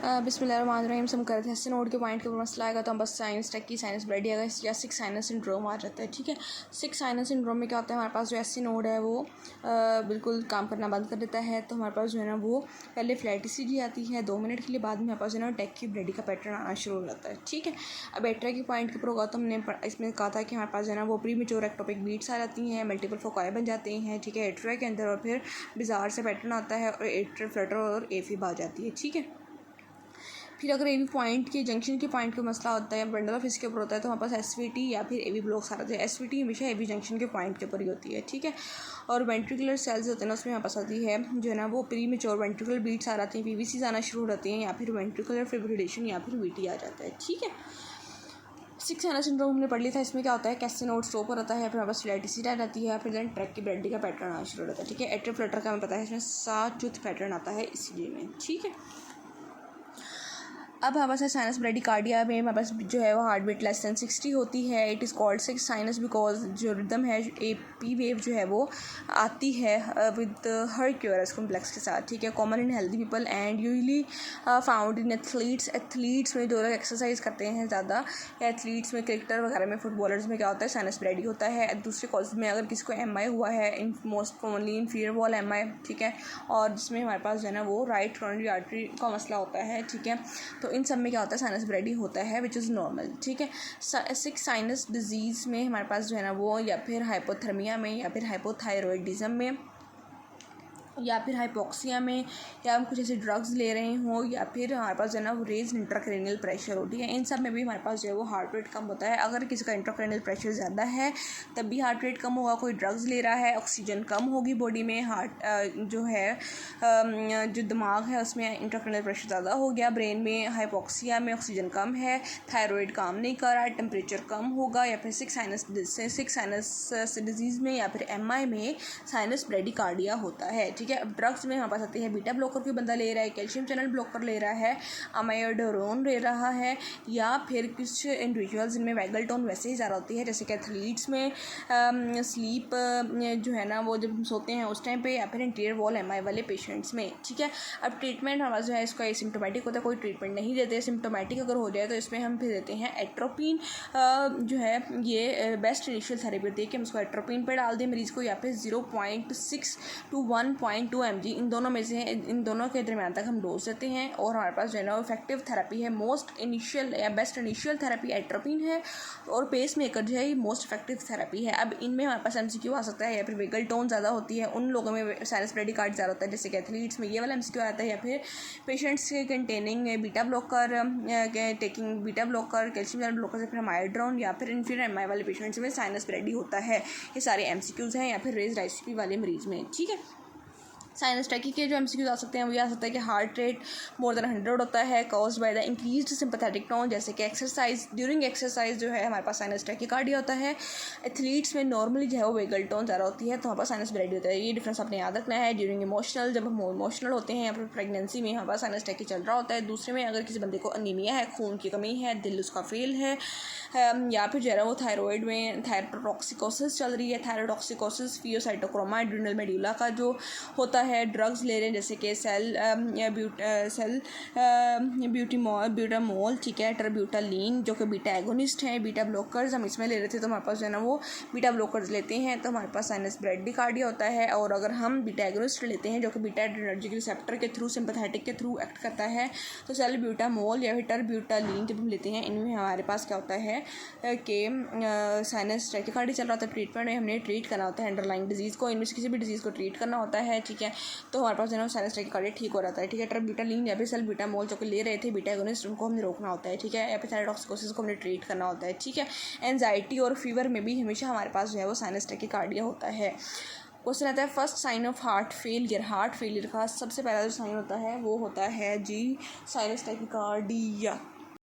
बिस्मिल्लाहिर्रहमानिर्रहीम। हम करते हैं नोड के पॉइंट के ऊपर मसला आएगा तो हम बस साइनस टेक की साइनस ब्रेडी आएगा या सिक्स साइनस सिंड्रोम आ जाता है। ठीक है, सिक्स साइनस सिंड्रोम में क्या होता है, हमारे पास जो एस नोड है वो बिल्कुल काम करना बंद कर देता है। तो हमारे पास जो है ना वो पहले फ्लैट ईसीजी आती है 2 मिनट के लिए, बाद में हमारे पास जो है ना टेक की ब्रेडी का पैटर्न आना शुरू हो जाता है। ठीक है, अब एट्रा के पॉइंट के ऊपर होगा तो हमने इसमें कहा था कि हमारे पास जो है ना वो प्री मेच्योर एक्टोपिक बीट्स आ जाती हैं, मल्टीपल फोकाई बन जाते हैं। ठीक है, एट्रा के अंदर, और फिर बिजार से पैटर्न आता है और एट्रा फ्लटर और एफिब आ जाती है। ठीक है, फिर अगर एवी पॉइंट के जंक्शन के पॉइंट का मसला होता है, बंडल ऑफ इसके ऊपर होता है, तो हमारे पास एसवीटी या फिर एवी ब्लॉक्स आ जाते हैं। एसवीटी हमेशा एवी जंक्शन के पॉइंट के ऊपर ही होती है। ठीक है, और वेंट्रिकुलर सेल्स होते हैं ना, उसमें हमारे पास आती है जो है ना वो प्री मेच्योर वेंट्रिकुलर बीट्स आ जाती हैं, पीवीसीज आना शुरू हो जाती हैं, या फिर वेंट्रिकुलर फिब्रिलेशन या फिर वीटी आ जाता है। ठीक है, सिक्स साइनस सिंड्रोम हमने पढ़ लिया था। इसमें क्या होता है, कैसे नोड स्टॉप पर आता है, फिर हमारे पास फ्लैटिसिटी आ जाती है, फिर देन ट्रैक की ब्रेडी का पैटर्न आना शुरू हो जाता है। ठीक है, एट्रियल फ्लटर का हमें पता है इसमें 7 टूथ पैटर्न आता है इसीलिए में। ठीक है, अब हमारे पास साइनस ब्रेडिकार्डिया में हमारे पास जो है वो हार्ट बीट लेस देन 60 होती है। It is called six sinus because जो रिदम है एपी वेव जो है वो आती है विद हर क्यूरस कॉम्प्लेक्स के साथ। ठीक है, common in healthy people and usually found in athletes में जो लोग एक्सरसाइज करते हैं ज़्यादा, या एथलीट्स में, क्रिकेटर वगैरह में, फुटबॉलर्स में क्या होता है, साइनस ब्रेडी होता है। दूसरे कॉज में अगर किसी को MI हुआ है, in most commonly inferior wall MI। ठीक है, और जिसमें हमारे पास जो है ना वो राइट कोरोनरी आर्टरी का मसला होता है। ठीक है, तो इन सब में क्या होता है, साइनस ब्रेडी होता है विच इज़ नॉर्मल। ठीक है, सिक्स साइनस डिजीज़ में हमारे पास जो है ना वो या फिर हाइपोथर्मिया में, या फिर हाइपोथायरॉयडिज्म में, या फिर हाइपोक्सिया में, या हम कुछ ऐसे ड्रग्स ले रहे हों, या फिर हमारे पास जो है ना वो रेज इंट्राक्रेनियल प्रेशर होती है, इन सब में भी हमारे पास जो है वो हार्ट रेट कम होता है। अगर किसी का इंट्राक्रेनियल प्रेशर ज़्यादा है तब भी हार्ट रेट कम होगा। कोई ड्रग्स ले रहा है, ऑक्सीजन कम होगी बॉडी में, हार्ट जो है जो दिमाग है उसमें इंट्राक्रेनियल प्रेशर ज़्यादा हो गया, ब्रेन में हाइपोक्सिया में ऑक्सीजन कम है, थायराइड काम नहीं कर रहा है, टेम्परेचर कम होगा, या फिर सिक्स साइनस डिजीज़ में या फिर MI में साइनस ब्रेडिकार्डिया होता है। ठीक है, अब ड्रग्स में हमारे पास आती है बीटा ब्लॉकर कोई बंदा ले रहा है, कैल्शियम चैनल ब्लॉकर ले रहा है, अमायोडोरोन ले रहा है, या फिर कुछ इंडिविजुअल्स जिनमें वैगल टोन वैसे ही ज़्यादा होती है, जैसे कि एथलीट्स में स्लीप जो है ना वो जब हम सोते हैं उस टाइम पे, या फिर इंटीरियर वॉल MI वाले पेशेंट्स में। ठीक है, अब ट्रीटमेंट हमारा जो है इसका एसिम्प्टोमेटिक होता है, कोई ट्रीटमेंट नहीं देते। सिम्प्टोमेटिक अगर हो जाए तो इसमें हम फिर देते हैं एट्रोपिन, जो है ये बेस्ट इनिशियल थेरेपी होती है कि हम उसको एट्रोपिन पर डाल दें मरीज़ को, या फिर 0.6 to 1.2 mg, इन दोनों में से, इन दोनों के दरमियान तक हम डोज देते हैं। और हमारे पास जो है ना इफेक्टिव थेरेपी है, मोस्ट इनिशियल या बेस्ट इनिशियल थेरेपी एट्रोपिन है, और पेस मेकर जो है ये मोस्ट इफेक्टिव थेरेपी है। अब इनमें हमारे पास MCQ आ सकता है, या फिर वेगल टोन ज़्यादा होती है, उन लोगों में साइनस ब्रेडिकार्ड ज़्यादा होता है, जैसे कि एथलीट्स में ये वाला MCQ आता है, या फिर patients containing beta blocker, taking beta blocker, calcium channel blocker से फिर हाइड्रोन, या फिर इन्फीरियर MI वाले पेशेंट्स में साइनस ब्रेडी होता है। ये सारे MCQs हैं, या फिर रेज्ड ICP वाले मरीज़ में। ठीक है, साइनस टैकी के जो MCQs आ सकते हैं वो ये आ सकता है कि हार्ट रेट मोर देन 100 होता है, caused by the increased sympathetic tone, जैसे कि एक्सरसाइज, ड्यूरिंग एक्सरसाइज जो है हमारे पास साइनस टैकीकार्डिया होता है। एथलीट्स में नॉर्मली जो है वो वेगल टोन ज़्यादा होती है, तो हमारे पास साइनस ब्रेडी होता है। ये डिफरेंस आपने याद रखना है। ड्यूरिंग इमोशनल, जब हम इमोशनल होते हैं, या फिर प्रेगनेंसी में हमारे पास साइनस टैकी चल रहा होता है। दूसरे में अगर किसी बंदे को अनीमिया है, खून की कमी है, दिल उसका फेल है, या फिर जो है वो थायराइड में थायरोटॉक्सिकोसिस चल रही है, थायरोटॉक्सिकोसिस, फियोसाइटोक्रोमा एड्रिनल मेडुला का जो होता है, ड्रग्स ले रहे हैं जैसे कि ब्यूटामोल, ठीक है, टरब्यूटालीन जो कि बीटा एगोनिस्ट हैं, बीटा ब्लॉकर्स हम इसमें ले रहे थे, तो हमारे पास जो है ना वो बीटा ब्लॉकर्स लेते हैं, तो हमारे पास साइनस ब्रेडिकार्डिया होता है। और अगर हम बीटा एगोनिस्ट लेते हैं जो कि बीटा एड्रेनर्जिक रिसेप्टर के थ्रू, सिंपैथेटिक के थ्रू एक्ट करता है, तो सेल ब्यूटामोल या फिर टरब्यूटालीन जब हम लेते हैं, इनमें हमारे पास क्या होता है कि साइनस ब्रेडिकार्डिया चल रहा होता है। ट्रीटमेंट में हमने ट्रीट करना होता है अंडरलाइंग डिजीज़ को, इनमें से किसी भी डिजीज़ को ट्रीट करना होता है। ठीक है, तो हमारे पास जो है साइनस ब्रेडिकार्डिया ठीक हो जाता है। ठीक है, टरब्यूटालीन या फिर सल्ब्यूटामोल जो कि ले रहे थे बीटा एगोनिस्ट, उनको हमने रोकना होता है। ठीक है, या फिर थायरोटॉक्सिकोसिस को हमने ट्रीट करना होता है। ठीक है, एंजाइटी और फीवर में भी हमेशा हमारे पास जो है वो साइनस ब्रेडिकार्डिया होता है। क्वेश्चन आता है first sign of heart failure. Heart failure का सबसे पहला जो साइन होता है वो होता है जी साइनस ब्रेडिकार्डिया।